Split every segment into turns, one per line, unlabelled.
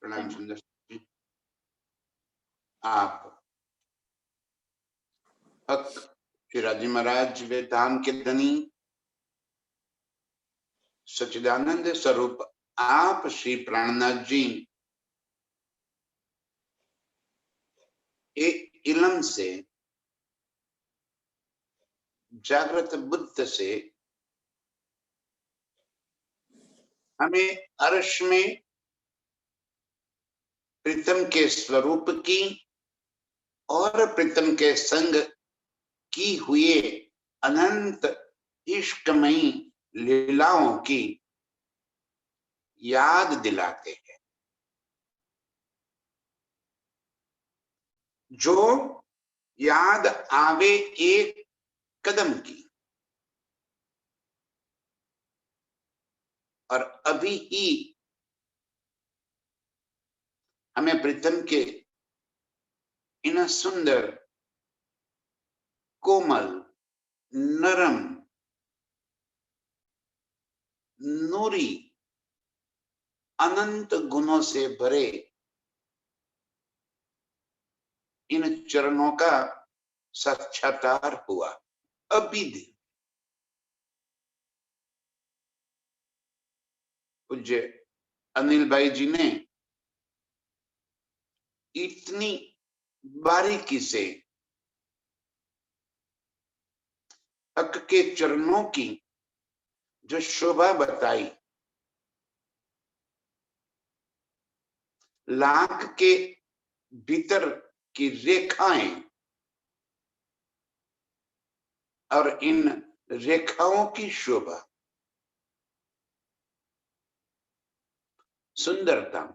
प्रणाम सुंदर जी। आप हक शिराजी महाराज वे धाम के धनी सच्चिदानंद स्वरूप आप श्री प्राणनाथ जी एक इलम से जागृत बुद्ध से हमें अर्श में प्रीतम के स्वरूप की और प्रीतम के संग की हुए अनंत इश्कमयी लीलाओं की याद दिलाते हैं, जो याद आवे एक कदम की। और अभी ही हमें प्रीतम के इन सुंदर कोमल नरम नूरी अनंत गुणों से भरे इन चरणों का साक्षात्कार हुआ। अभी पूज्य अनिल भाई जी ने इतनी बारीकी से हक के चरणों की जो शोभा बताई, लाख के भीतर की रेखाएं और इन रेखाओं की शोभा, सुंदरता,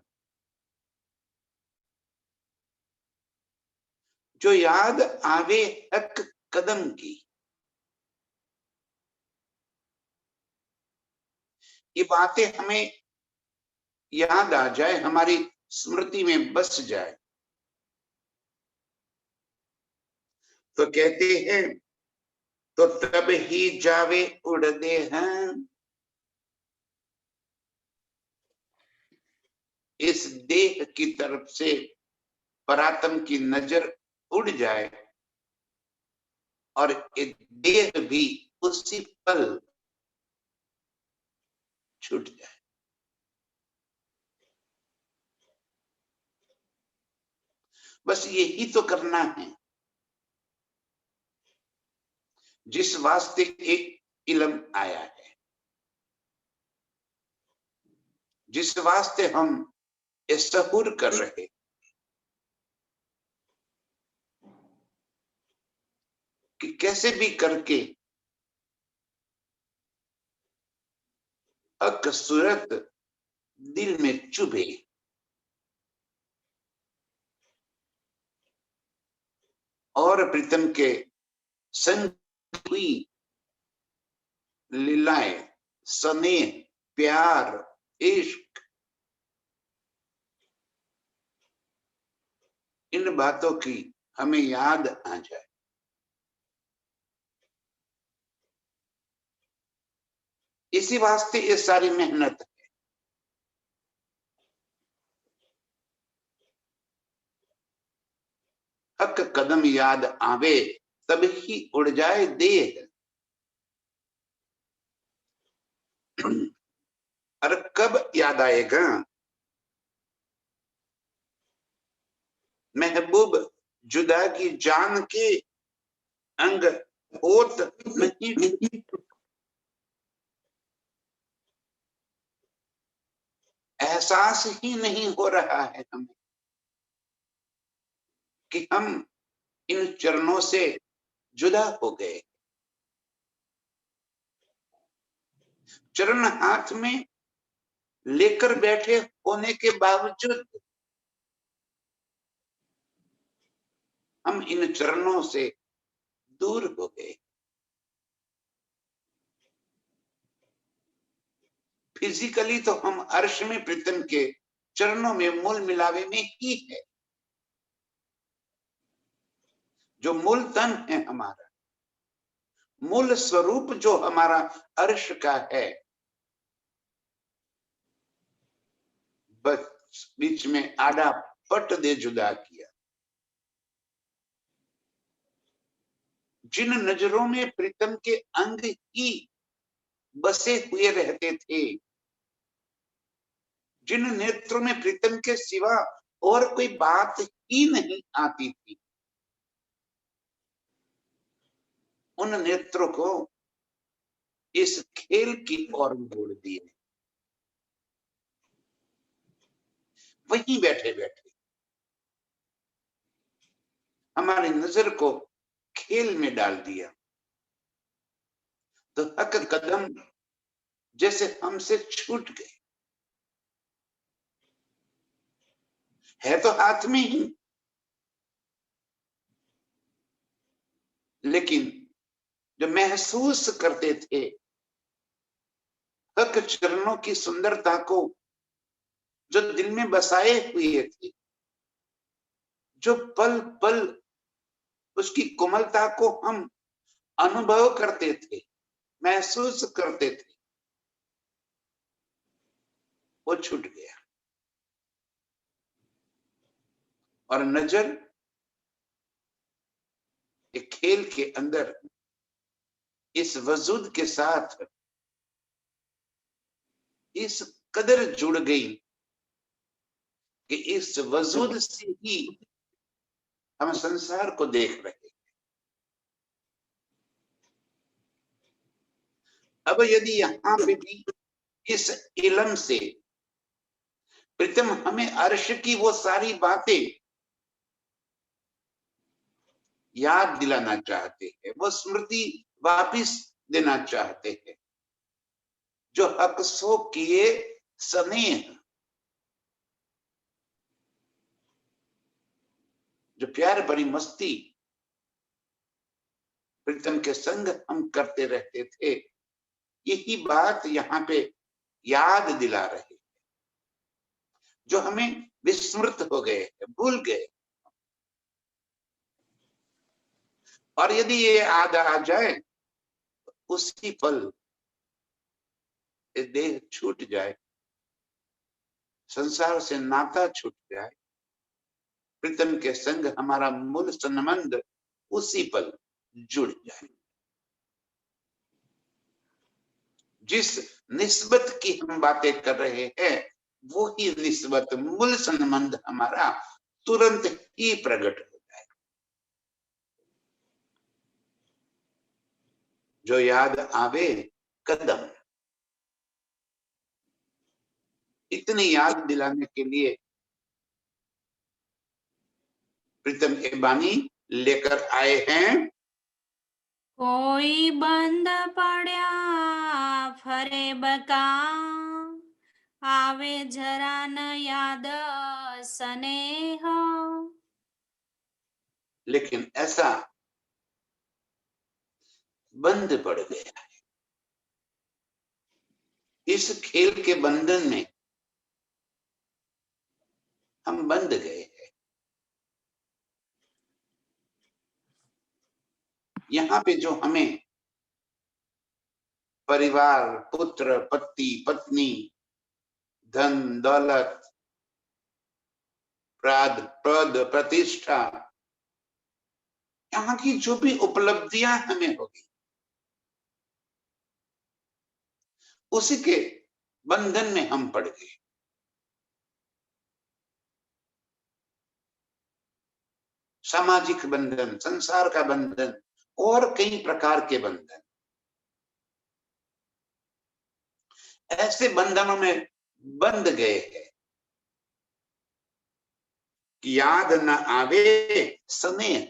जो याद आवे हक कदम की। ये बातें हमें याद आ जाए, हमारी स्मृति में बस जाए, तो कहते हैं तो तब ही जावे उड़दे हैं। इस देह की तरफ से परात्म की नजर उड़ जाए और ये देह भी उसी पल छूट जाए। बस यही तो करना है जिस वास्ते एक इलम आया है, जिस वास्ते हम सहूर कर रहे, कि कैसे भी करके हक सूरत दिल में चुभे, और प्रीतम के संग हुई लीलाएं, स्नेह, प्यार, इश्क, इन बातों की हमें याद आ जाए। इसी वास्ते ये सारी मेहनत है। हक कदम याद आवे तब ही उड़ जाए देह। और कब याद आएगा? महबूब जुदा की जान के अंग होत नहीं, एहसास ही नहीं हो रहा है हमें कि हम इन चरणों से जुदा हो गए। चरण हाथ में लेकर बैठे होने के बावजूद हम इन चरणों से दूर हो गए। फिजिकली तो हम अर्श में प्रीतम के चरणों में मूल मिलावे में ही है। जो मूल तन है हमारा, मूल स्वरूप जो हमारा अर्श का है, बस बीच में आड़ा पट दे जुदा किया। जिन नजरों में प्रीतम के अंग ही बसे हुए रहते थे, जिन नेत्रों में प्रीतम के सिवा और कोई बात ही नहीं आती थी, उन नेत्रों को इस खेल की ओर मोड़ दिए। वहीं बैठे बैठे हमारी नजर को खेल में डाल दिया। तो हक कदम जैसे हमसे छूट गए। है तो हाथ में ही, लेकिन जो महसूस करते थे हक चरणों की सुंदरता को, जो दिल में बसाए हुए थे, जो पल पल उसकी कोमलता को हम अनुभव करते थे, महसूस करते थे, वो छूट गया। और नजर एक खेल के अंदर इस वजूद के साथ इस कदर जुड़ गई कि इस वजूद से ही हम संसार को देख रहे हैं। अब यदि यहाँ पे भी इस इल्म से प्रीतम हमें अर्श की वो सारी बातें याद दिलाना चाहते हैं, वो स्मृति वापिस देना चाहते हैं, जो हक सो किए स्नेह, जो प्यार भरी मस्ती प्रीतम के संग हम करते रहते थे, यही बात यहाँ पे याद दिला रहे हैं, जो हमें विस्मृत हो गए, भूल गए। और यदि ये याद आ जाए, उसी पल देह छूट जाए, संसार से नाता छूट जाए, प्रीतम के संग हमारा मूल संबंध उसी पल जुड़ जाए। जिस निस्बत की हम बातें कर रहे हैं, वो ही निस्बत, मूल संबंध हमारा तुरंत ही प्रकट हो जाए। जो याद आवे कदम, इतनी याद दिलाने के लिए प्रीतम ए बानी लेकर आए हैं।
कोई बंद पड़ा फरे बका, आवे जरा न याद स्नेह।
लेकिन ऐसा बंद पड़ गया है, इस खेल के बंधन में हम बंध गए हैं। यहाँ पे जो हमें परिवार, पुत्र, पति, पत्नी, धन दौलत, पद प्रतिष्ठा, यहाँ की जो भी उपलब्धियां हमें होगी, उसी के बंधन में हम पड़ गए। सामाजिक बंधन, संसार का बंधन और कई प्रकार के बंधन, ऐसे बंधनों में बंध गए हैं कि याद न आवे स्नेह।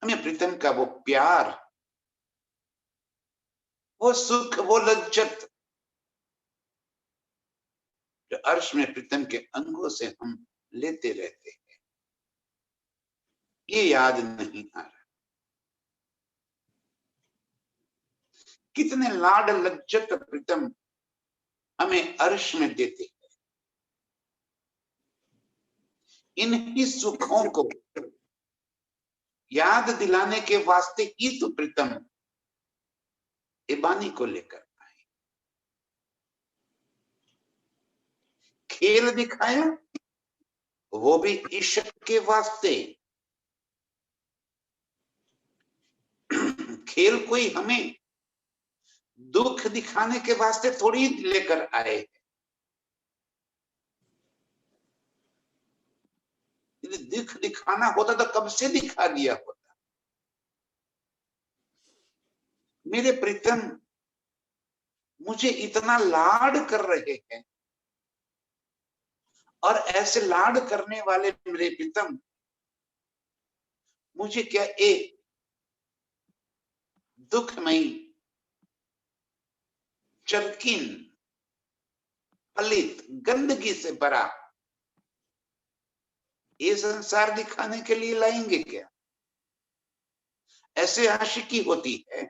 हमें प्रीतम का वो प्यार, वो सुख, वो लज्जत जो अर्श में प्रीतम के अंगों से हम लेते रहते हैं, ये याद नहीं आ रहा। कितने लाड लज्जत प्रीतम हमें अर्श में देते हैं। इन्हीं सुखों को याद दिलाने के वास्ते ही तो प्रीतम इबानी को लेकर आए। खेल दिखाया, वो भी इश्क के वास्ते। खेल कोई हमें दुख दिखाने के वास्ते थोड़ी लेकर आए। यदि दुख दिखाना होता तो कब से दिखा दिया होता। मेरे प्रीतम मुझे इतना लाड कर रहे हैं, और ऐसे लाड करने वाले मेरे प्रीतम मुझे क्या एक दुखमयी, चरकीन, पलित, गंदगी से भरा ये संसार दिखाने के लिए लाएंगे क्या? ऐसे आशिकी होती है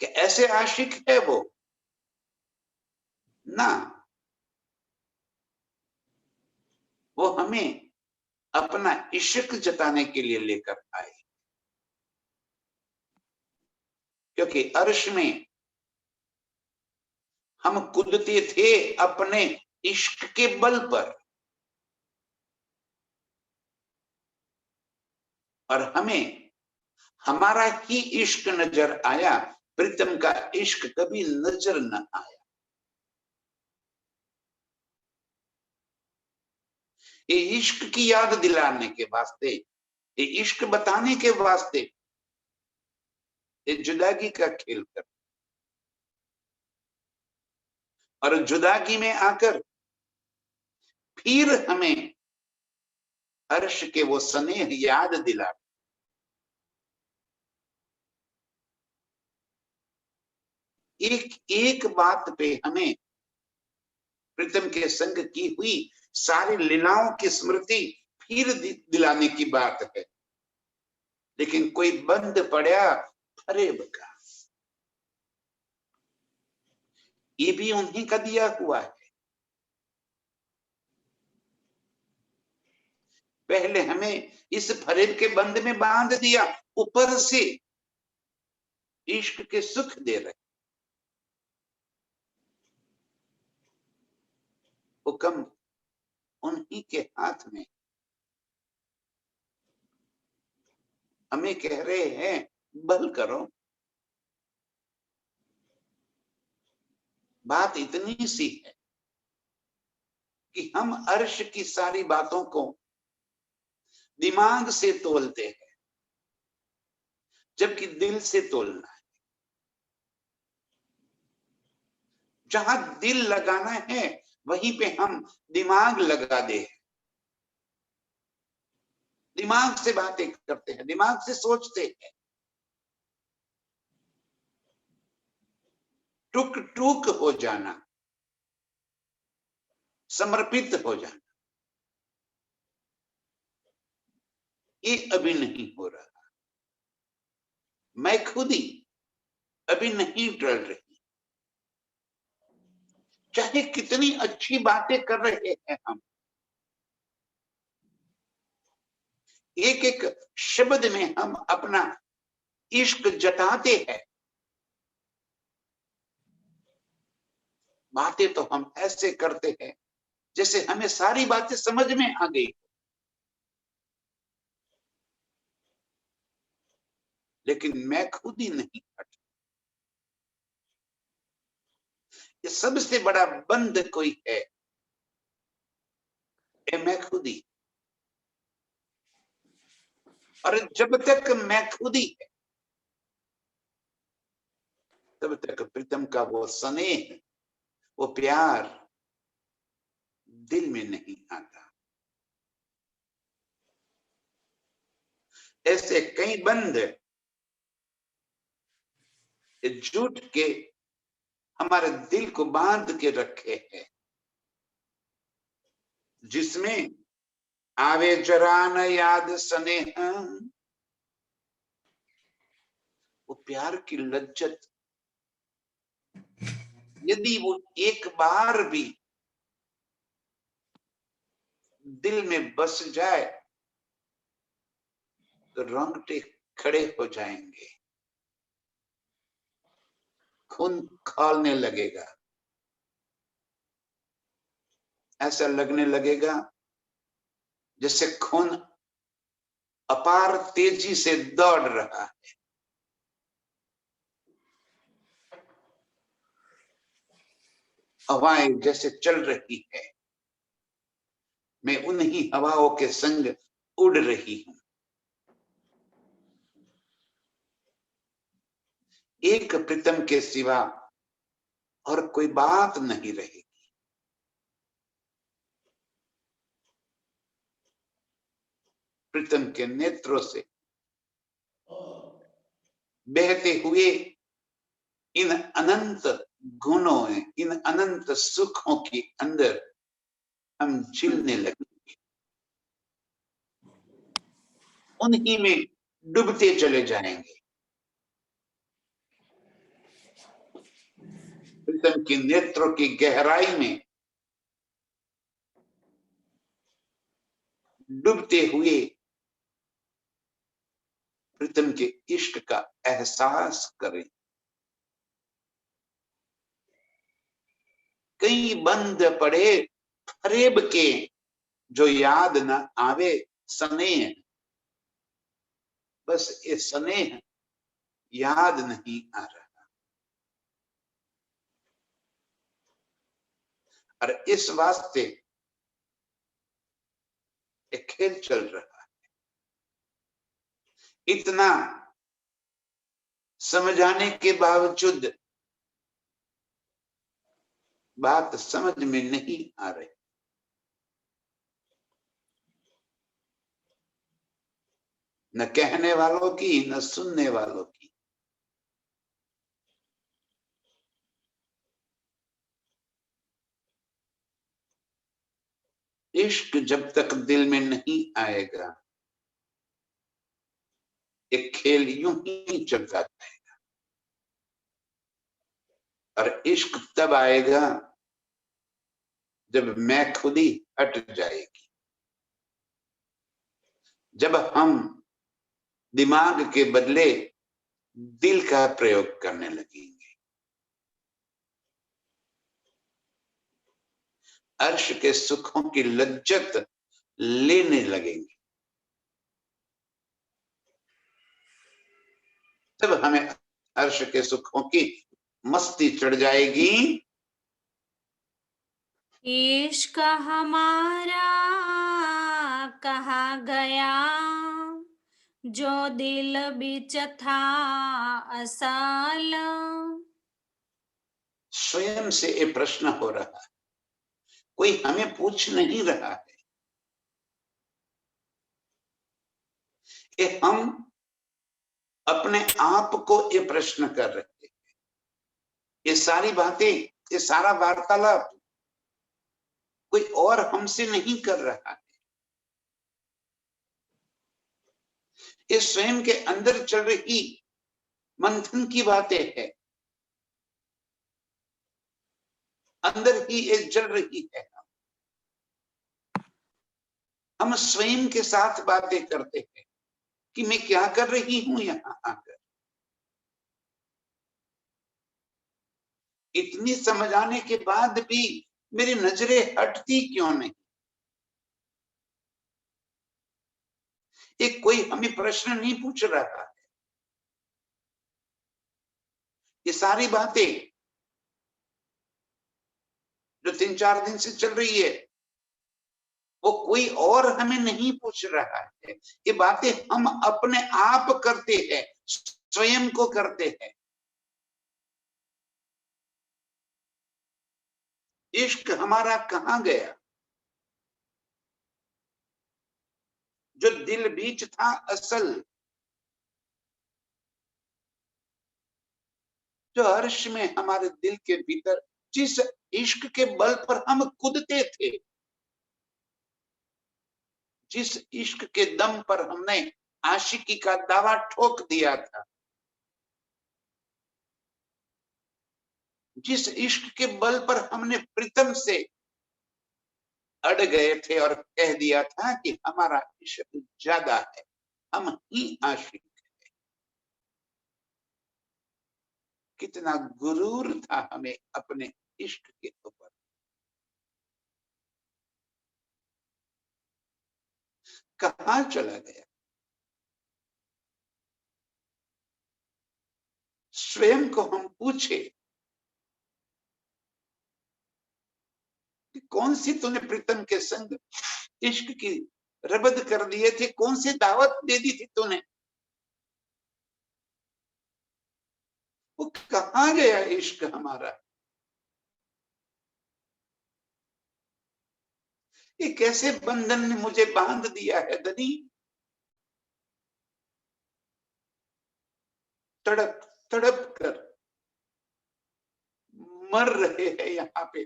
कि ऐसे आशिक है वो ना, वो हमें अपना इश्क जताने के लिए लेकर आए। क्योंकि अर्श में हम कूदते थे अपने इश्क के बल पर, और हमें हमारा ही इश्क नजर आया, प्रीतम का इश्क कभी नजर न आया। ये इश्क की याद दिलाने के वास्ते, ये इश्क बताने के वास्ते ये जुदागी का खेल कर, और जुदागी में आकर फिर हमें अर्श के वो स्नेह याद दिला। एक एक बात पे हमें प्रीतम के संग की हुई सारी लीलाओं की स्मृति फिर दिलाने की बात है। लेकिन कोई बंद पड़ा फरेब का, ये भी उन्हीं का दिया हुआ है। पहले हमें इस फरेब के बंद में बांध दिया, ऊपर से इश्क के सुख दे रहे। हुक्म उन्हीं के हाथ में। हमें कह रहे हैं बल करो। बात इतनी सी है कि हम अर्श की सारी बातों को दिमाग से तोलते हैं, जबकि दिल से तोलना है। जहां दिल लगाना है वहीं पे हम दिमाग लगा दे, दिमाग से बातें करते हैं, दिमाग से सोचते हैं, टुक टुक हो जाना, समर्पित हो जाना, ये अभी नहीं हो रहा। मैं खुद ही अभी नहीं टल रही, चाहे कितनी अच्छी बातें कर रहे हैं हम, एक एक शब्द में हम अपना इश्क जताते हैं। बातें तो हम ऐसे करते हैं जैसे हमें सारी बातें समझ में आ गई, लेकिन मैं खुद ही नहीं हट। ये सबसे बड़ा बंद कोई है, ये मैं खुद ही। और जब तक मैं खुद ही है, तब तक प्रीतम का वो स्नेह, वो प्यार दिल में नहीं आता। ऐसे कई बंद झूठ के हमारे दिल को बांध के रखे हैं, जिसमें आवे जरा न याद स्नेह, वो प्यार की लज्जत यदि वो एक बार भी दिल में बस जाए तो रोंगटे खड़े हो जाएंगे, खून खौलने लगेगा। ऐसा लगने लगेगा जैसे खून अपार तेजी से दौड़ रहा है। हवाएं जैसे चल रही है, मैं उन्हीं हवाओं के संग उड़ रही हूं। एक प्रीतम के सिवा और कोई बात नहीं रहेगी। प्रीतम के नेत्रों से बहते हुए इन अनंत गुणों, इन अनंत सुखों के अंदर हम झिलने लगेंगे, उन्हीं में डूबते चले जाएंगे। प्रीतम के नेत्रों की गहराई में डूबते हुए प्रीतम के इश्क का एहसास करें। कई बंद पड़े फरेब के जो याद न आवे स्नेह, बस ये स्नेह याद नहीं आ रहा। और इस वास्ते एक खेल चल रहा है। इतना समझाने के बावजूद बात समझ में नहीं आ रही। न कहने वालों की न सुनने वालों की। इश्क जब तक दिल में नहीं आएगा, एक खेल यूं ही चलता रहेगा। और इश्क तब आएगा जब मैं खुद ही हट जाएगी, जब हम दिमाग के बदले दिल का प्रयोग करने लगेंगे। अर्श के सुखों की लज्जत लेने लगेंगे, तब हमें अर्श के सुखों की मस्ती चढ़ जाएगी।
इश्क हमारा कहाँ गया, जो दिल बिच था असल।
स्वयं से ये प्रश्न हो रहा है, कोई हमें पूछ नहीं रहा है। ये हम अपने आप को ये प्रश्न कर रहे हैं। ये सारी बातें, ये सारा वार्तालाप कोई और हमसे नहीं कर रहा है। ये स्वयं के अंदर चल रही मंथन की बातें है, अंदर ही ये चल रही है। हम स्वयं के साथ बातें करते हैं कि मैं क्या कर रही हूं यहां आकर। इतनी समझाने के बाद भी मेरी नजरें हटती क्यों नहीं? ये कोई हमें प्रश्न नहीं पूछ रहा है। ये सारी बातें जो 3-4 दिन से चल रही है, वो कोई और हमें नहीं पूछ रहा है। ये बातें हम अपने आप करते हैं, स्वयं को करते हैं। इश्क हमारा कहां गया, जो दिल बीच था असल, जो अर्श में हमारे दिल के भीतर, जिस इश्क के बल पर हम कूदते थे, जिस इश्क के दम पर हमने आशिकी का दावा ठोक दिया था, जिस इश्क के बल पर हमने प्रीतम से अड़ गए थे और कह दिया था कि हमारा इश्क ज्यादा है, हम ही आशिक। कितना गुरूर था हमें अपने इश्क के ऊपर। कहां चला गया? स्वयं को हम पूछे कि कौन सी तूने प्रीतम के संग इश्क की रबद कर दिए थे, कौन सी दावत दे दी थी तूने? वो कहां गया इश्क हमारा? ये कैसे बंधन ने मुझे बांध दिया है धनी? तड़प तड़प कर मर रहे हैं यहाँ पे।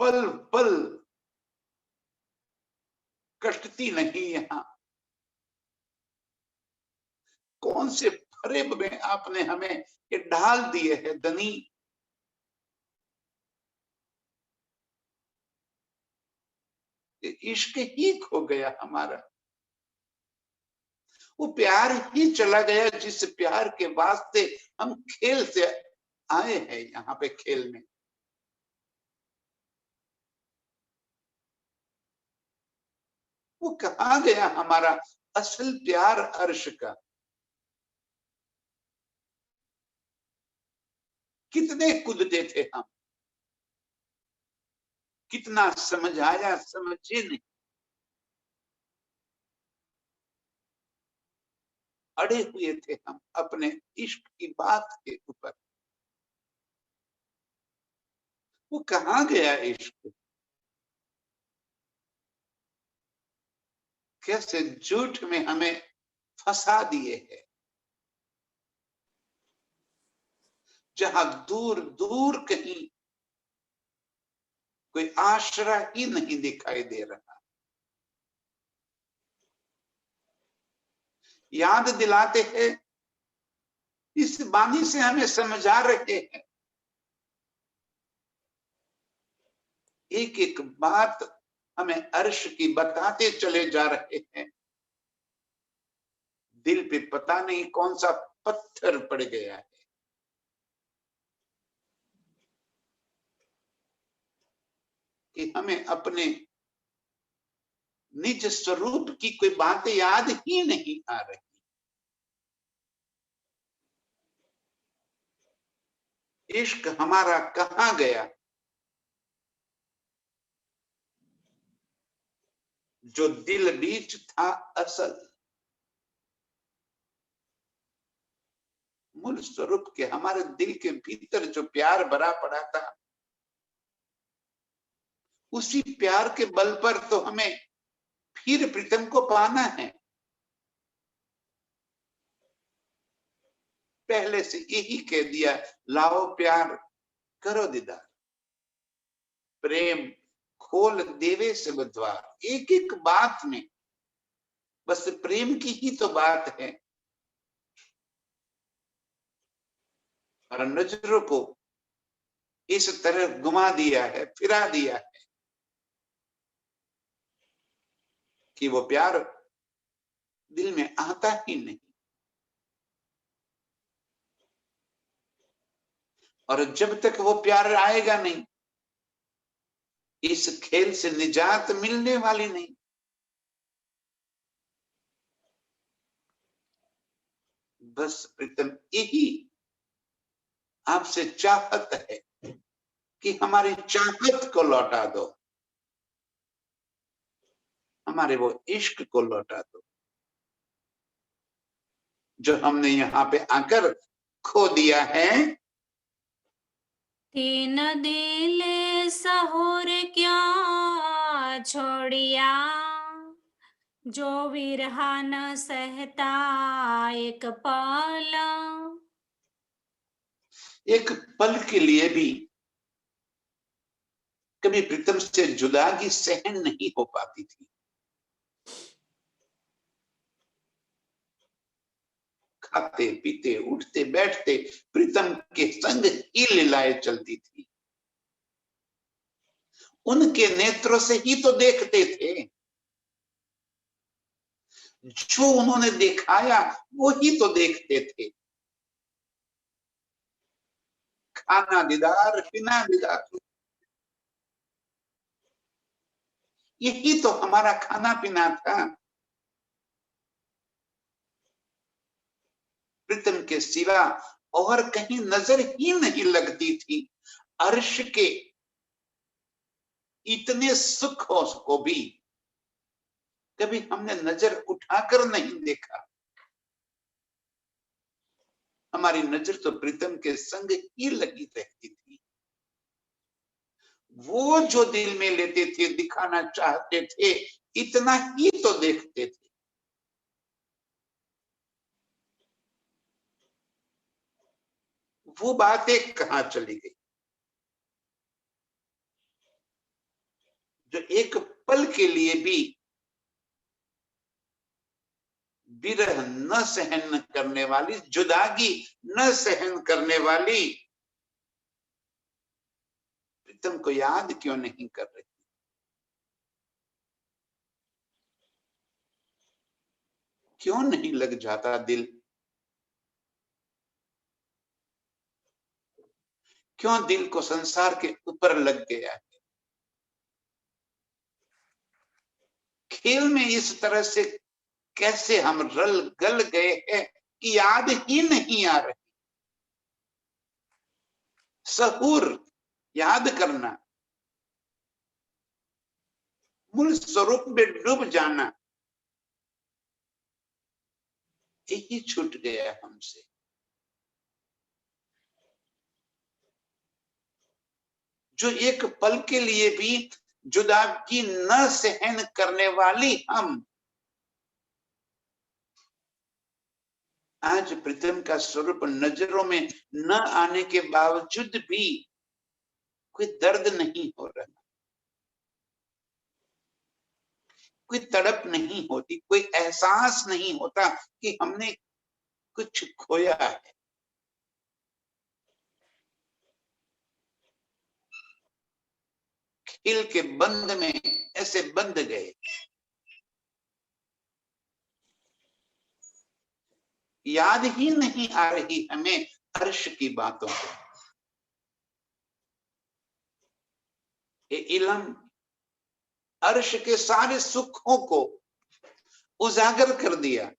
पल पल कटती नहीं यहाँ। कौन से फरेब में आपने हमें ये ढाल दिए है धनी? इश्क ही खो गया हमारा। वो प्यार ही चला गया जिस प्यार के वास्ते हम खेल से आए हैं यहाँ पे खेलने। वो कहां गया हमारा असल प्यार अर्श का? कितने कूदते थे हम, कितना समझाया समझे नहीं, अड़े हुए थे हम अपने इश्क की बात के ऊपर। वो कहां गया इश्क? कैसे झूठ में हमें फंसा दिए है, जहां दूर दूर कहीं कोई आश्रय ही नहीं दिखाई दे रहा। याद दिलाते हैं, इस बानी से हमें समझा रहे हैं, एक एक बात हमें अर्श की बताते चले जा रहे हैं। दिल पे पता नहीं कौन सा पत्थर पड़ गया है कि हमें अपने निज स्वरूप की कोई बातें याद ही नहीं आ रही। इश्क हमारा कहां गया? जो दिल बीच था असल, मूल स्वरूप के हमारे दिल के भीतर जो प्यार भरा पड़ा था, उसी प्यार के बल पर तो हमें फिर प्रीतम को पाना है। पहले से यही कह दिया, लाओ प्यार करो दीदार, प्रेम खोल देवे सब द्वार। एक एक बात में बस प्रेम की ही तो बात है। और नजरों को इस तरह घुमा दिया है, फिरा दिया है कि वो प्यार दिल में आता ही नहीं। और जब तक वो प्यार आएगा नहीं, इस खेल से निजात मिलने वाली नहीं। बस प्रीतम यही आपसे चाहत है कि हमारी चाहत को लौटा दो, हमारे वो इश्क को लौटा दो जो हमने यहाँ पे आकर खो दिया है।
तीन दिल सहोर क्या छोड़िया, जो विरहा न सहता एक पल।
एक पल के लिए भी कभी प्रीतम से जुदागी सहन नहीं हो पाती थी। खाते पीते उठते बैठते प्रीतम के संग ही लीलाएं चलती थी। उनके नेत्रों से ही तो देखते थे, जो उन्होंने दिखाया वो ही तो देखते थे। खाना दीदार, पीना दीदार, यही तो हमारा खाना पीना था। प्रीतम के सिवा और कहीं नजर ही नहीं लगती थी। अर्श के इतने सुखों को भी कभी हमने नजर उठाकर नहीं देखा। हमारी नजर तो प्रीतम के संग ही लगी रहती थी। वो जो दिल में लेते थे, दिखाना चाहते थे, इतना ही तो देखते थे। वो बातें कहां चली गई जो एक पल के लिए भी विरह न सहन करने वाली, जुदागी न सहन करने वाली प्रीतम को याद क्यों नहीं कर रही? क्यों नहीं लग जाता दिल? क्यों दिल को संसार के ऊपर लग गया है? खेल में इस तरह से कैसे हम रल गल गए हैं कि याद ही नहीं आ रही। सहूर याद करना, मूल स्वरूप में डूब जाना, यही छूट गया हमसे। जो एक पल के लिए भी जुदागी न सहन करने वाली हम, आज प्रीतम का स्वरूप नजरों में न आने के बावजूद भी कोई दर्द नहीं हो रहा, कोई तड़प नहीं होती, कोई एहसास नहीं होता कि हमने कुछ खोया है। खेल के बंध में ऐसे बंध गए, याद ही नहीं आ रही हमें अर्श की बातों को। ये इलम अर्श के सारे सुखों को उजागर कर दिया,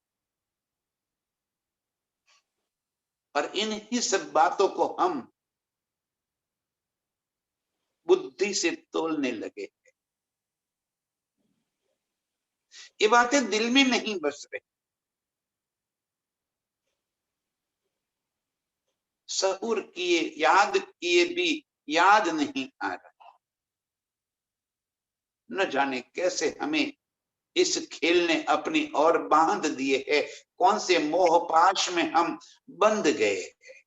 और इन्हीं सब बातों को हम बुद्धि से तोलने लगे। ये बातें दिल में नहीं बस रही, सहूर किए, याद किए भी याद नहीं आ रहा। न जाने कैसे हमें इस खेल ने अपनी ओर बांध दिए है, कौन से मोह पाश में हम बंध गए हैं।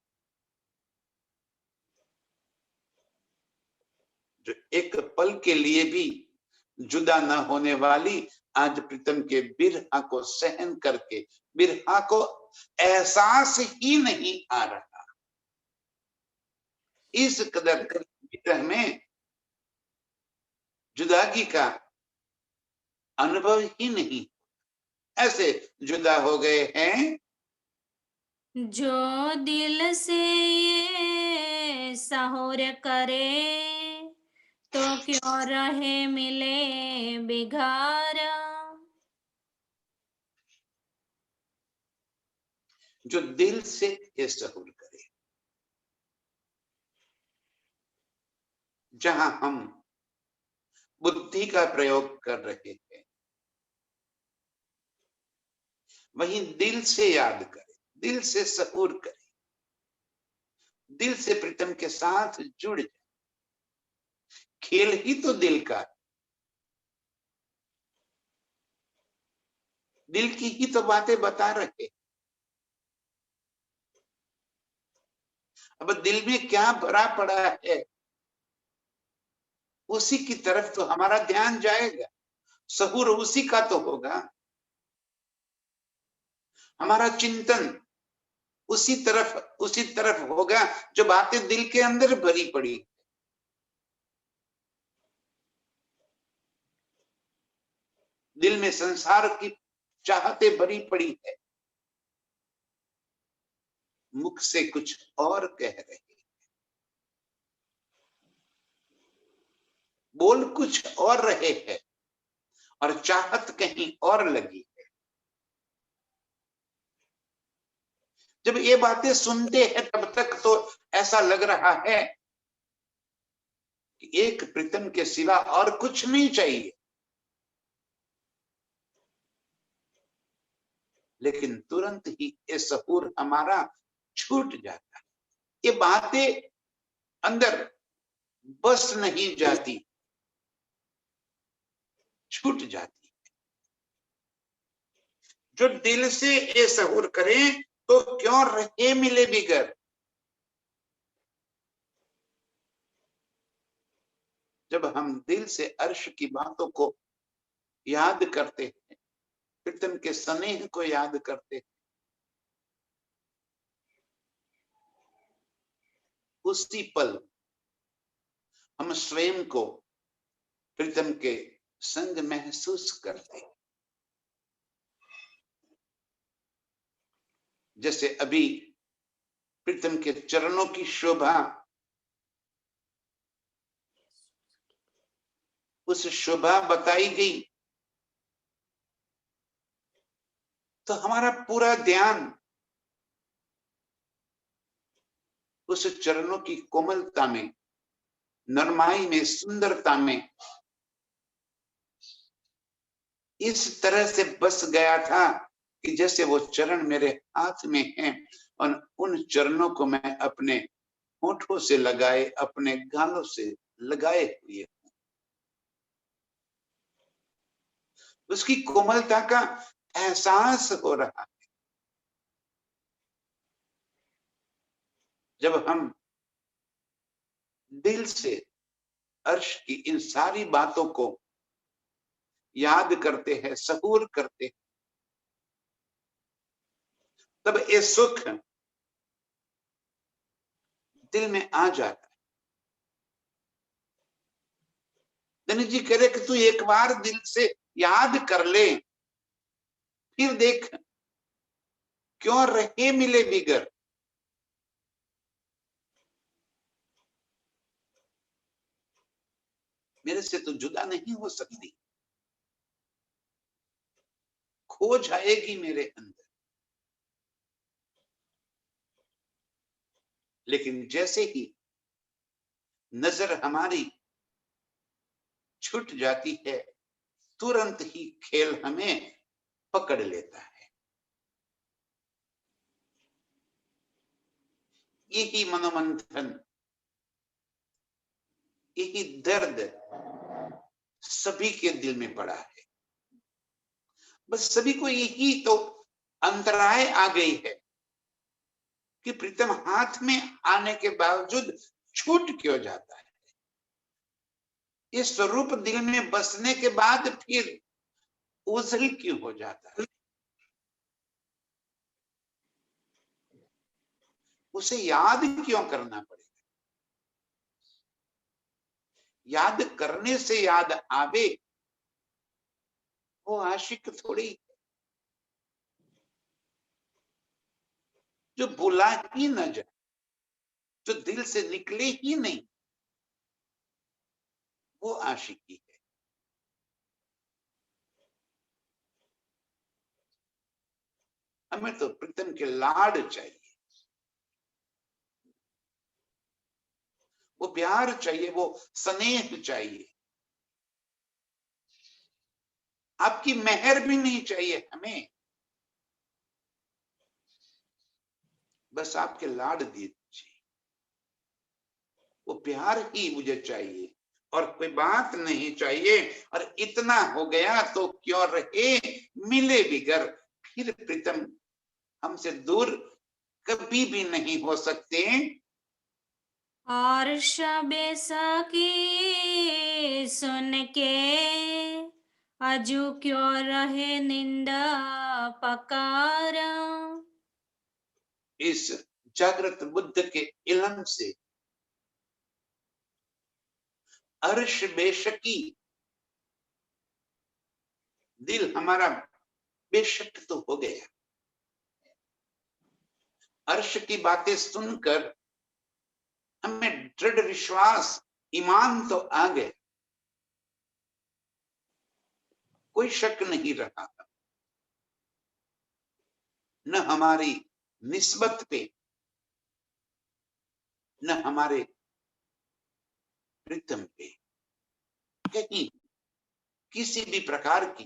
जो एक पल के लिए भी जुदा न होने वाली, आज प्रीतम के बिरहा को सहन करके, बिरहा को एहसास ही नहीं आ रहा। इस कदर विरह में जुदागी का अनुभव ही नहीं, ऐसे जुदा हो गए हैं।
जो दिल से ये सहुर करे, तो क्यों रहे मिले बिघार।
जो दिल से ये सहूर करे, जहां हम बुद्धि का प्रयोग कर रहे हैं, वहीं दिल से याद करे, दिल से सहूर करे, दिल से प्रीतम के साथ जुड़ जाए। खेल ही तो दिल का, दिल की ही तो बातें बता रहे। अब दिल में क्या भरा पड़ा है, उसी की तरफ तो हमारा ध्यान जाएगा, सहूर उसी का तो होगा, हमारा चिंतन उसी तरफ होगा जो बातें दिल के अंदर भरी पड़ी। दिल में संसार की चाहते भरी पड़ी है, मुख से कुछ और कह रहे, बोल कुछ और रहे हैं, और चाहत कहीं और लगी है। जब ये बातें सुनते हैं तब तक तो ऐसा लग रहा है कि एक प्रीतम के सिवा और कुछ नहीं चाहिए, लेकिन तुरंत ही ये सहूर हमारा छूट जाता है। ये बातें अंदर बस नहीं जाती, छूट जाती। जो दिल से ये सहूर करें तो क्यों रहे मिले बिगर। जब हम दिल से अर्श की बातों को याद करते हैं, प्रीतम के स्नेह को याद करते हैं, उसी पल हम स्वयं को प्रीतम के संग महसूस करते हैं। जैसे अभी प्रीतम के चरणों की शोभा, उस शोभा बताई गई तो हमारा पूरा ध्यान उस चरणों की कोमलता में, नरमाई में, सुंदरता में इस तरह से बस गया था कि जैसे वो चरण मेरे हाथ में हैं और उन चरणों को मैं अपने होठों से लगाए, अपने गालों से लगाए हुए, उसकी कोमलता का एहसास हो रहा है। जब हम दिल से अर्श की इन सारी बातों को याद करते हैं, सहूर करते हैं, तब ये सुख दिल में आ जाता है। धनी जी कह रहे कि तू एक बार दिल से याद कर ले, फिर देख क्यों रहे मिले बिगर। मेरे से तो जुदा नहीं हो सकती, खो जाएगी मेरे अंदर। लेकिन जैसे ही नजर हमारी छूट जाती है, तुरंत ही खेल हमें पकड़ लेता है। यही मनोमंथन, यही दर्द सभी के दिल में पड़ा है। बस सभी को यही तो अंतराय आ गई है कि प्रीतम हाथ में आने के बावजूद छूट क्यों जाता है। इस स्वरूप दिल में बसने के बाद फिर ओझल क्यों हो जाता है। उसे याद क्यों करना पड़ेगा। याद करने से याद आवे, वो आशिक थोड़ी, जो भुला ही न जाए, जो दिल से निकले ही नहीं, वो आशिकी है। हमें तो प्रीतम के लाड चाहिए, वो प्यार चाहिए, वो स्नेह चाहिए। आपकी मेहर भी नहीं चाहिए हमें, बस आपके लाड दीजिए। वो प्यार ही मुझे चाहिए और कोई बात नहीं चाहिए। और इतना हो गया तो क्यों रहे मिले बिगर। फिर प्रीतम हमसे दूर कभी भी नहीं हो सकते।
और शबे सकी सुन के अजू क्यों रहे निंदा पकारा।
इस जागृत बुद्ध के इलम से अर्श बेशकी, दिल हमारा बेशक तो हो गया। अर्श की बातें सुनकर हमें दृढ़ विश्वास, ईमान तो आ गए। कोई शक नहीं रहा, न हमारी निस्बत पे, न हमारे प्रीतम पे कहीं किसी भी प्रकार की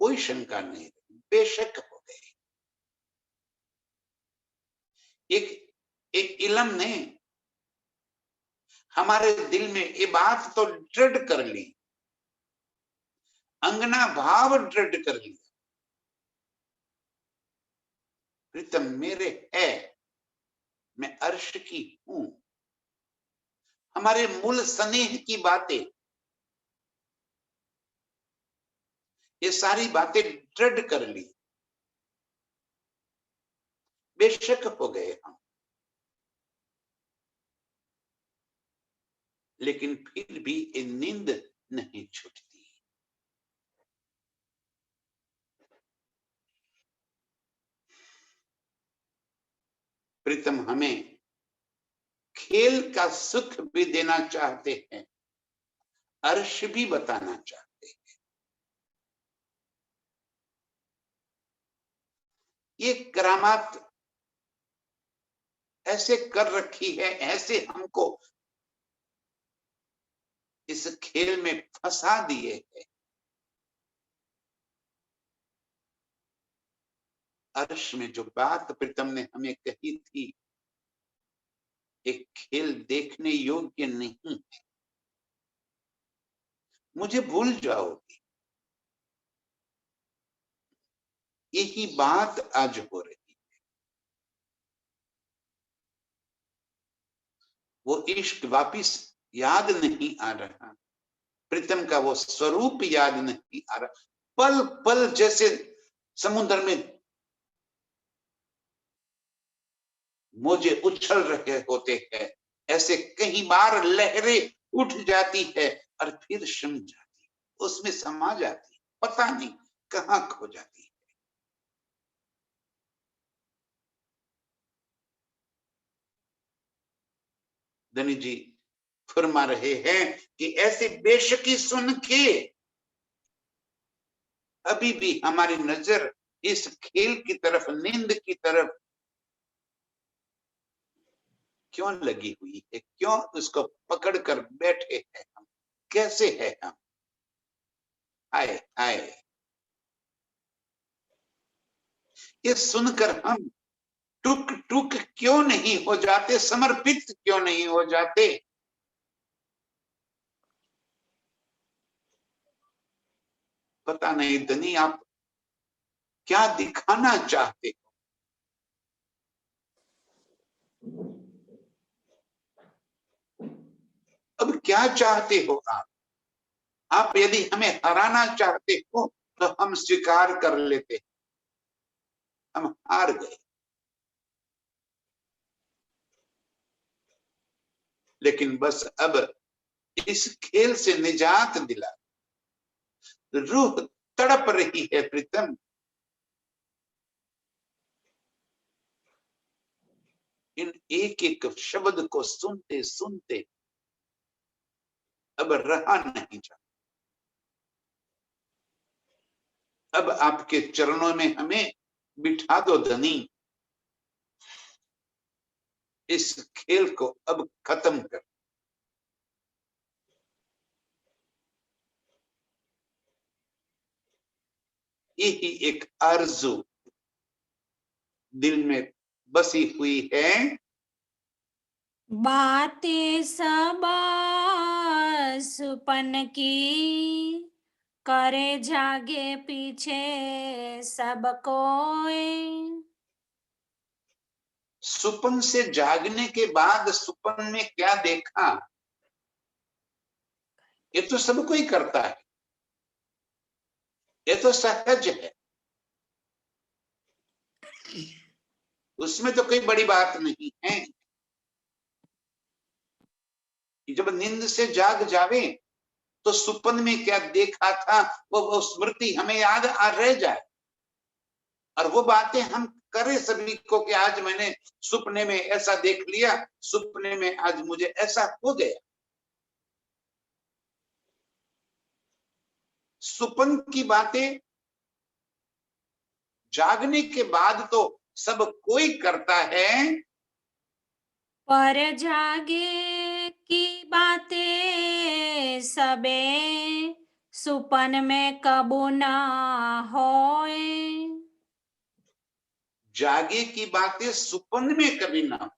कोई शंका नहीं रही, बेशक हो गए। एक इलम ने हमारे दिल में ये बात तो दृढ़ कर ली, अंगना भाव दृढ़ कर लिया, प्रीतम मेरे है, मैं अर्श की हूं। हमारे मूल स्नेह की बातें, ये सारी बातें दृढ़ कर ली, बेशक हो गए हम। लेकिन फिर भी ये नींद नहीं छूटती। प्रीतम हमें खेल का सुख भी देना चाहते हैं, अर्श भी बताना चाहते हैं। ये करामात ऐसे कर रखी है, ऐसे हमको इस खेल में फंसा दिए है। अर्श में जो बात प्रीतम ने हमें कही थी, एक खेल देखने योग्य नहीं है, मुझे भूल जाओगे, यही बात आज हो रही है। वो इश्क वापिस याद नहीं आ रहा, प्रीतम का वो स्वरूप याद नहीं आ रहा। पल पल जैसे समुद्र में मौजे उछल रहे होते हैं, ऐसे कई बार लहरें उठ जाती है और फिर शम जाती, उसमें समा जाती, पता नहीं कहां खो जाती है। धनी जी फरमा रहे हैं कि ऐसे बेशकी सुन के अभी भी हमारी नजर इस खेल की तरफ, नींद की तरफ क्यों लगी हुई है, क्यों उसको पकड़ कर बैठे हैं हम, कैसे है हम। आए आए, ये सुनकर हम टुक टुक क्यों नहीं हो जाते, समर्पित क्यों नहीं हो जाते। पता नहीं धनी आप क्या दिखाना चाहते हो, अब क्या चाहते हो आप यदि हमें हराना चाहते हो तो हम स्वीकार कर लेते, हम हार गए। लेकिन बस अब इस खेल से निजात दिला, रूह तड़प रही है प्रीतम, इन एक एक शब्द को सुनते सुनते अब रहा नहीं जाता। अब आपके चरणों में हमें बिठा दो धनी, इस खेल को अब खत्म कर। यही एक आरज़ू दिल में बसी हुई है,
बातें सब सुपन की, करे जागे पीछे सब कोई।
सुपन से जागने के बाद सुपन में क्या देखा, ये तो सब कोई करता है, ये तो सहज है, उसमें तो कोई बड़ी बात नहीं है। जब नींद से जाग जावे तो सुपन में क्या देखा था वो स्मृति हमें याद आ रह जाए, और वो बातें हम करें सभी को कि आज मैंने सुपने में ऐसा देख लिया, सुपने में आज मुझे ऐसा हो गया। सुपन की बातें जागने के बाद तो सब कोई करता है,
पर जागे की बातें सबे सुपन में कबू ना होए।
जागे की बातें सुपन में कभी ना हो।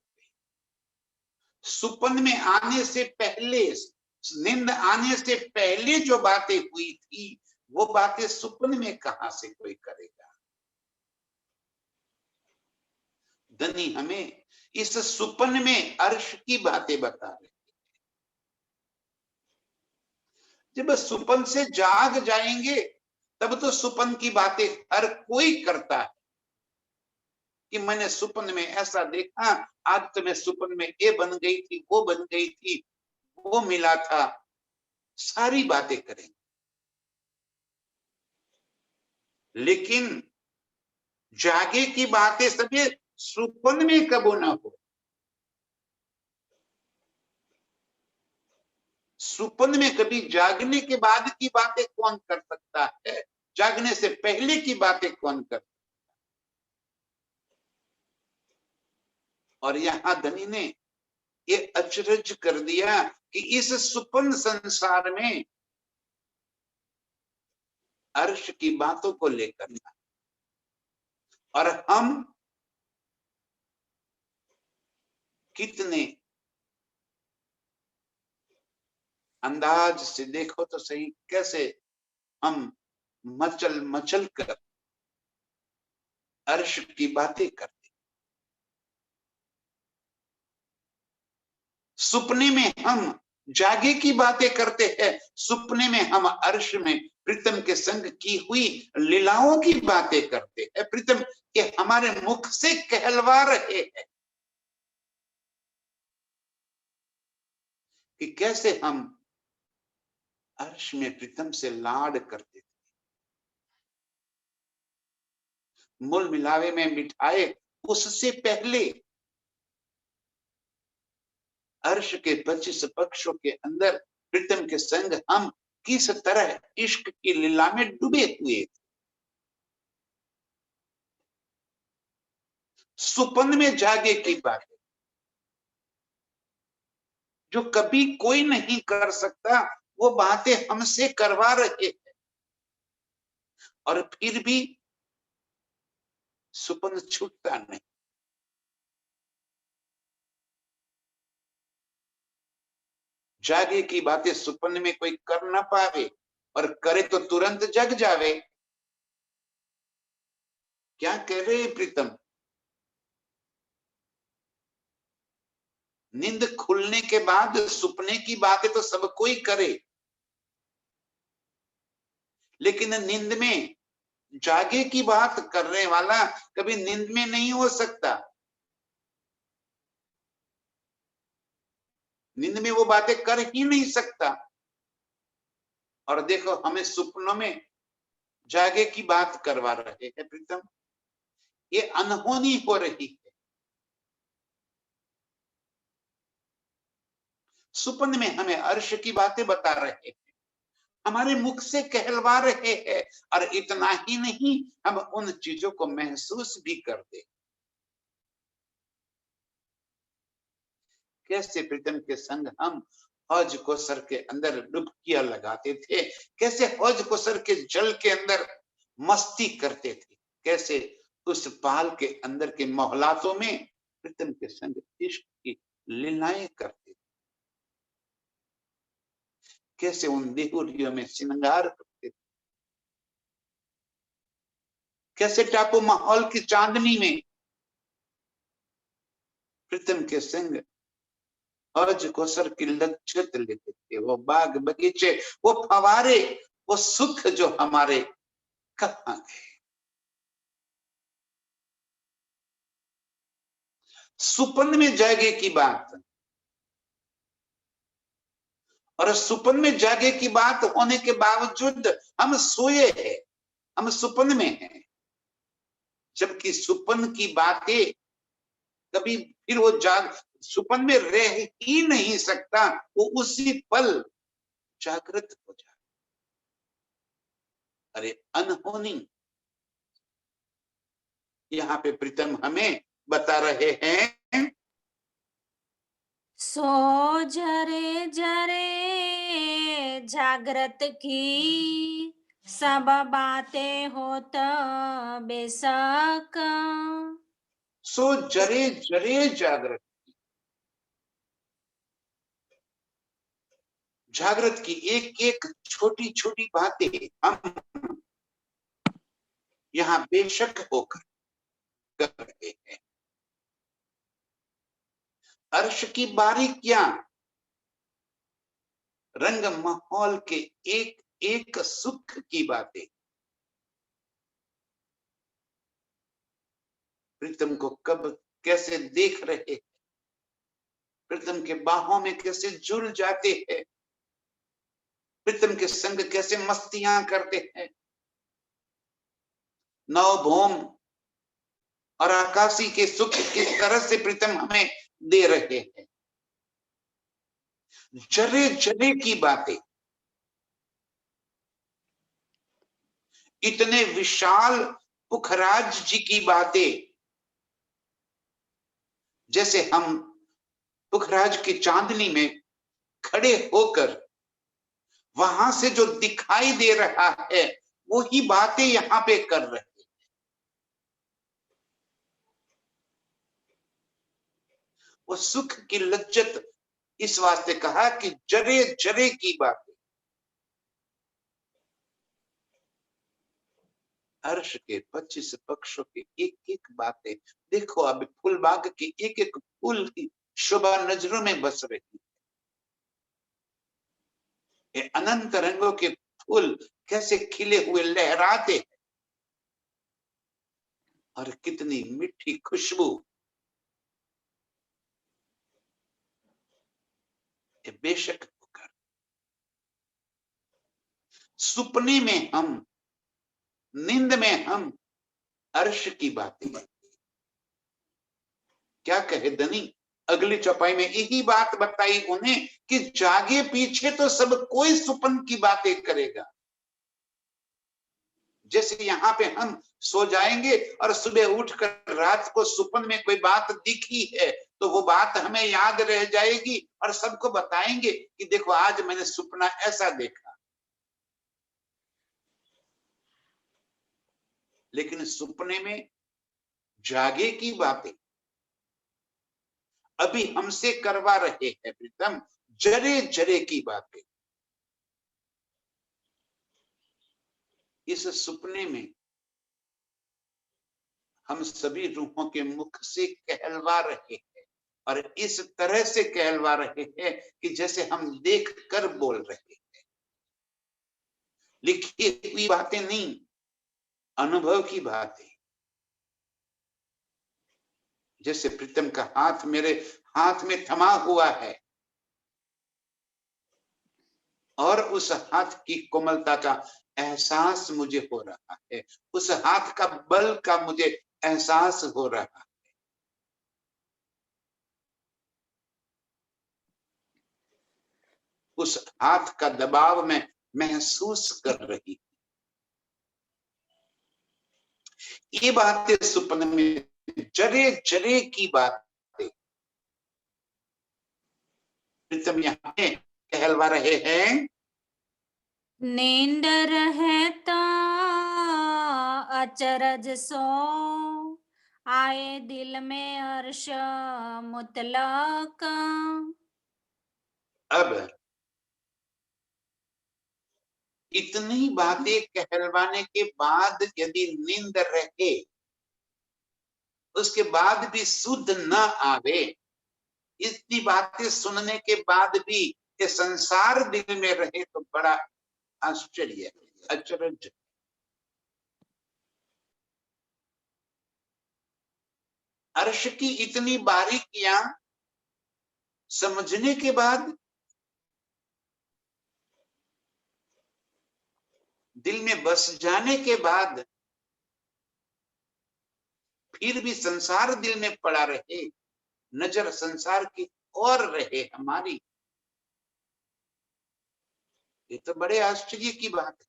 सुपन में आने से पहले, नींद आने से पहले जो बातें हुई थी वो बातें सुपन में कहां से कोई करेगा। धनी हमें इस सुपन में अर्श की बातें बता रहे। जब सुपन से जाग जाएंगे तब तो सुपन की बातें हर कोई करता है कि मैंने सुपन में ऐसा देखा, आज तो मैं सुपन में ये बन गई थी, वो बन गई थी, वो मिला था, सारी बातें करेंगे। लेकिन जागे की बातें सभी सुपन में कबो ना हो। सुपन में कभी जागने के बाद की बातें कौन कर सकता है, जागने से पहले की बातें कौन कर। और यहां धनी ने ये अचरज कर दिया कि इस सुपन संसार में अर्श की बातों को लेकर, और हम कितने अंदाज से, देखो तो सही कैसे हम मचल मचल कर अर्श की बातें करते। सुपने में हम जागे की बातें करते हैं, सुपने में हम अर्श में प्रीतम के संग की हुई लीलाओं की बातें करते हैं, प्रीतम के हमारे मुख से कहलवा रहे हैं कि कैसे हम अर्श में प्रीतम से लाड करते थे। मूल मिलावे में मिठाए उससे पहले अर्श के 25 पक्षों के अंदर प्रीतम के संग हम किस तरह इश्क की लीला में डूबे हुए थे। सुपन में जागे की बात जो कभी कोई नहीं कर सकता, वो बातें हमसे करवा रहे हैं, और फिर भी सुपन छूटता नहीं। जागे की बातें सुपन में कोई कर ना पावे, और करे तो तुरंत जग जावे। क्या कह रहे हैं प्रीतम? नींद खुलने के बाद सुपने की बातें तो सब कोई करे, लेकिन नींद में जागे की बात करने वाला कभी नींद में नहीं हो सकता। नींद में वो बातें कर ही नहीं सकता। और देखो हमें सुपनों में जागे की बात करवा रहे हैं प्रीतम, ये अनहोनी हो रही है। सुपन में हमें अर्श की बातें बता रहे हैं, हमारे मुख से कहलवा रहे हैं, और इतना ही नहीं, हम उन चीजों को महसूस भी करते। कैसे प्रीतम के संग हम हौज कोसर के अंदर डुबकियां लगाते थे, कैसे हौज कोसर के जल के अंदर मस्ती करते थे, कैसे उस पाल के अंदर के मोहलातों में प्रीतम के संग इश्क की लीलाएं करते थे, कैसे उन देहुरियों में श्रृंगार करते थे, कैसे टापू माहौल की चांदनी में प्रीतम के संग हौज कोसर की लज्जत लेते थे। वो बाग बगीचे, वो फवारे, वो सुख जो हमारे कहां गए। सुपन में जागे की बात, और सुपन में जागे की बात होने के बावजूद हम सोए हैं, हम सुपन में हैं, जबकि सुपन की बातें कभी फिर वो सुपन में रह ही नहीं सकता, वो उसी पल जागृत हो जाए। अरे अनहोनी, यहाँ पे प्रीतम हमें बता रहे हैं,
सो झरे झरे जागृत की सब बातें होत बेशक।
सो जरे जरे जागृत, जागृत की एक एक छोटी छोटी बातें हम यहाँ बेशक होकर कर रहे हैं। अर्श की बारीकियां, रंग माहौल के एक एक सुख की बातें प्रीतम को कब कैसे देख रहे हैं, प्रीतम के बाहों में कैसे जुड़ जाते हैं, प्रीतम के संग कैसे मस्तियां करते हैं। नवभौम और आकाशी के सुख किस तरह से प्रीतम हमें दे रहे हैं। जरे जरे की बातें, इतने विशाल पुखराज जी की बातें, जैसे हम पुखराज की चांदनी में खड़े होकर वहां से जो दिखाई दे रहा है वो ही बातें यहां पे कर रहे हैं। वो सुख की लज्जत इस वास्ते कहा कि जरे जरे की बातें, अर्श के 25 पक्षों की एक एक बातें। देखो अब फूल बाग की एक एक फूल की शोभा नजरों में बस रही है। ये अनंत रंगों के फूल कैसे खिले हुए लहराते हैं और कितनी मीठी खुशबू। ये बेशक होकर सुपने में हम, नींद में हम अर्श की बातें, क्या कहे धनी, अगली चौपाई में यही बात बताई उन्हें कि जागे पीछे तो सब कोई सुपन की बातें करेगा। जैसे यहाँ पे हम सो जाएंगे और सुबह उठकर रात को सुपन में कोई बात दिखी है तो वो बात हमें याद रह जाएगी और सबको बताएंगे कि देखो आज मैंने सुपना ऐसा देखा। लेकिन सुपने में जागे की बातें अभी हमसे करवा रहे हैं प्रीतम, जरे जरे की बातें। इस सुपने में हम सभी रूहों के मुख से कहलवा रहे हैं और इस तरह से कहलवा रहे हैं कि जैसे हम देख कर बोल रहे हैं, लिखी हुई बातें नहीं, अनुभव की बातें। जैसे प्रीतम का हाथ मेरे हाथ में थमा हुआ है और उस हाथ की कोमलता का एहसास मुझे हो रहा है, उस हाथ का बल का मुझे एहसास हो रहा है। उस हाथ का दबाव में महसूस कर रही। ये बातें सुपन में जरे जरे की बातें प्रीतम यहाँ पे कहलवा रहे हैं।
नींद रहता अचरज सो आए दिल में अर्श मुतलक।
अब इतनी बातें कहलवाने के बाद यदि नींद रहे, उसके बाद भी शुद्ध न आवे, इतनी बातें सुनने के बाद भी ये संसार दिल में रहे तो बड़ा आश्चर्य है, अचरज। अर्श की इतनी बारीकियां समझने के बाद, दिल में बस जाने के बाद फिर भी संसार दिल में पड़ा रहे, नजर संसार की ओर रहे हमारी, ये तो बड़े आश्चर्य की बात है।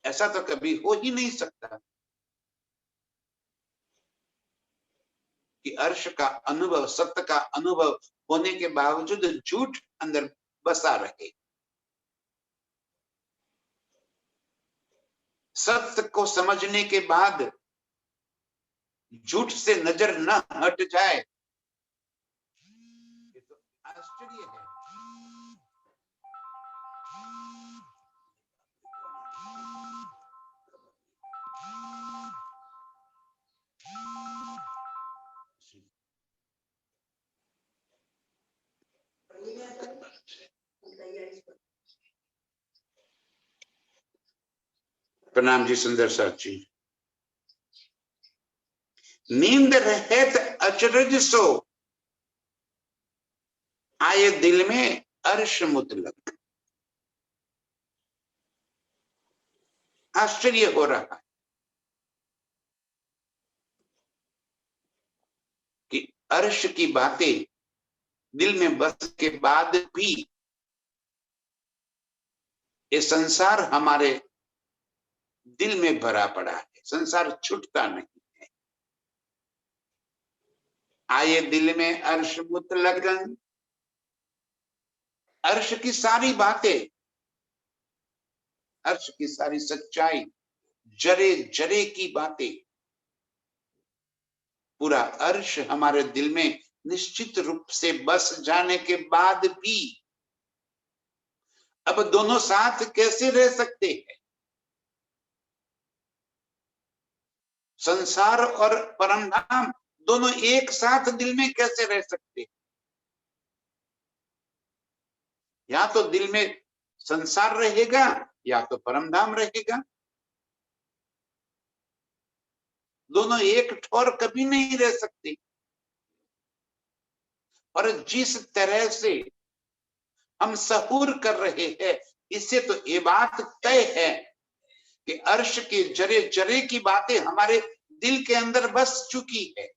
ऐसा तो कभी हो ही नहीं सकता कि अर्श का अनुभव, सत्य का अनुभव होने के बावजूद झूठ अंदर बसा रहे। सत्य को समझने के बाद झूठ से नजर न हट जाए, ये तो आश्चर्य है। प्रणाम जी सुंदर साथ जी। नींद रहत अचरज सो, आए दिल में अर्श मुतलक। आश्चर्य हो रहा है कि अर्श की बातें दिल में बस के बाद भी ये संसार हमारे दिल में भरा पड़ा है, संसार छूटता नहीं है। आए दिल में अर्श मुतलकन, अर्श की सारी बातें, अर्श की सारी सच्चाई, जरे जरे की बातें, पूरा अर्श हमारे दिल में निश्चित रूप से बस जाने के बाद भी अब दोनों साथ कैसे रह सकते हैं? संसार और परमधाम दोनों एक साथ दिल में कैसे रह सकते हैं? या तो दिल में संसार रहेगा या तो परमधाम रहेगा, दोनों एक ठोर कभी नहीं रह सकते। और जिस तरह से हम सहूर कर रहे हैं, इससे तो ये बात तय है कि अर्श के जरे जरे की बातें हमारे दिल के अंदर बस चुकी है।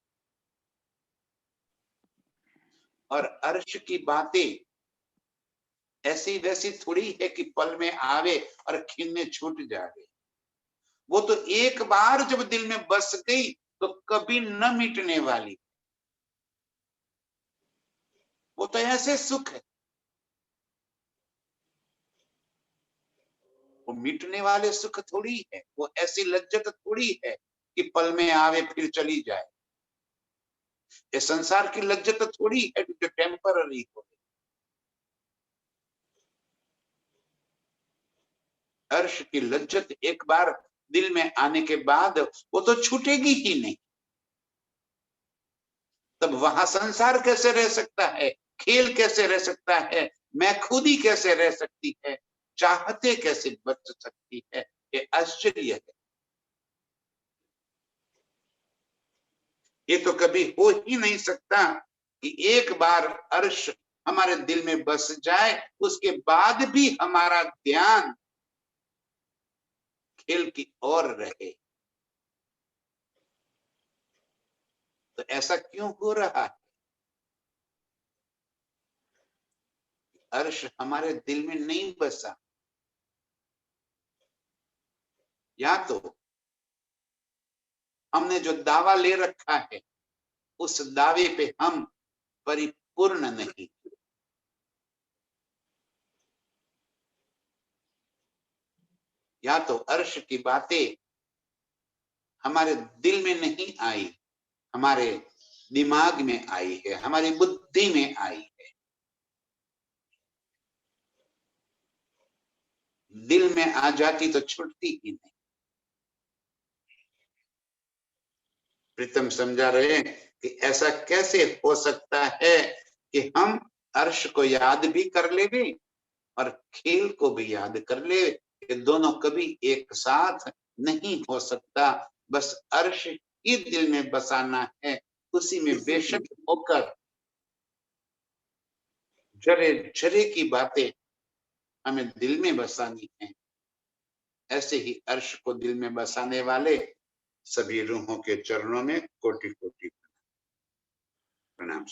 और अर्श की बातें ऐसी वैसी थोड़ी है कि पल में आवे और खीन में छूट जावे। वो तो एक बार जब दिल में बस गई तो कभी न मिटने वाली। वो तो ऐसे सुख है, वो मिटने वाले सुख थोड़ी है, वो ऐसी लज्जत थोड़ी है कि पल में आवे फिर चली जाए। ये संसार की लज्जत थोड़ी है जो टेम्पररी हो। अर्श की लज्जत एक बार दिल में आने के बाद वो तो छूटेगी ही नहीं। तब वहां संसार कैसे रह सकता है, खेल कैसे रह सकता है, मैं खुदी कैसे रह सकती है, चाहते कैसे बच सकती है? ये आश्चर्य है। ये तो कभी हो ही नहीं सकता कि एक बार अर्श हमारे दिल में बस जाए, उसके बाद भी हमारा ध्यान खेल की ओर रहे। तो ऐसा क्यों हो रहा है? अर्श हमारे दिल में नहीं बसा। या तो हमने जो दावा ले रखा है उस दावे पे हम परिपूर्ण नहीं, या तो अर्श की बातें हमारे दिल में नहीं आई, हमारे दिमाग में आई है, हमारी बुद्धि में आई है। दिल में आ जाती तो छूटती ही नहीं। प्रीतम समझा रहे हैं कि ऐसा कैसे हो सकता है कि हम अर्श को याद भी कर लेंगे और खेल को भी याद कर ले। ये दोनों कभी एक साथ नहीं हो सकता। बस अर्श ही दिल में बसाना है, उसी में बेशक होकर जरे जरे की बातें हमें दिल में बसानी है। ऐसे ही अर्श को दिल में बसाने वाले सभी रूहों के चरणों में कोटि कोटि प्रणाम।